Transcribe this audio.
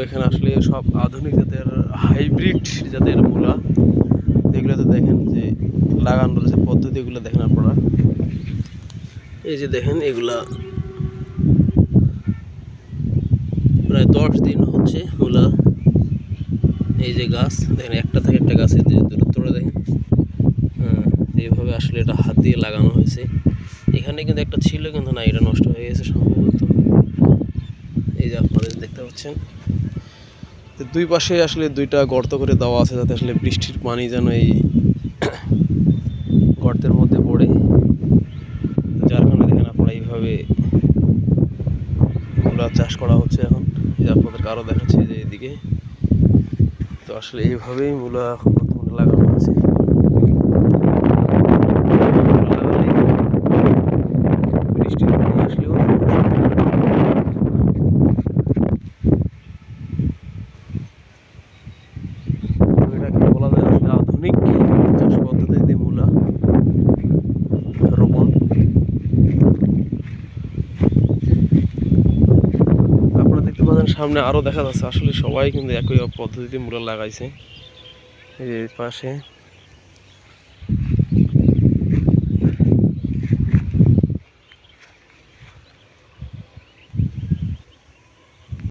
এখানে আসলে সব আধুনিক জাতের হাইব্রিড জাতের মূলা, এগুলোতে দেখেন যে লাগানোর যে পদ্ধতিগুলো দেখেন আপনারা। এই যে দেখেন এগুলা প্রায় 10 দিন হচ্ছে মূলা। এই যে গাছ দেখেন, একটা থেকে একটা গাছের যে দূরত্বটা দেখেন। এইভাবে আসলে এটা হাত দিয়ে লাগানো হয়েছে। এখানে কিন্তু একটা ছিল, কিন্তু না, এটা নষ্ট হয়ে গেছে সম্ভবত। এই যে আপনারা দেখতে পাচ্ছেন দুই পাশে আসলে দুইটা গর্ত করে দেওয়া আছে, যাতে আসলে বৃষ্টির পানি যেন এই গর্তের মধ্যে পড়ে। যার কারণে দেখেন আপনারা এইভাবে মূলা চাষ করা হচ্ছে এখন। আপনাদেরকে আরও দেখাচ্ছি যে এইদিকে তো আসলে এইভাবেই মূলা এখন বর্তমানে লাগানো হচ্ছে। বৃষ্টির পানি আসলেও এটাকে বলা যায় আসলে আধুনিক চাষ পদ্ধতিতে মূলা রোপণ। আপনারা দেখতে পাচ্ছেন সামনে আরও দেখা যাচ্ছে, আসলে সবাই কিন্তু একই পদ্ধতিতে মূলা লাগাইছে। এই পাশে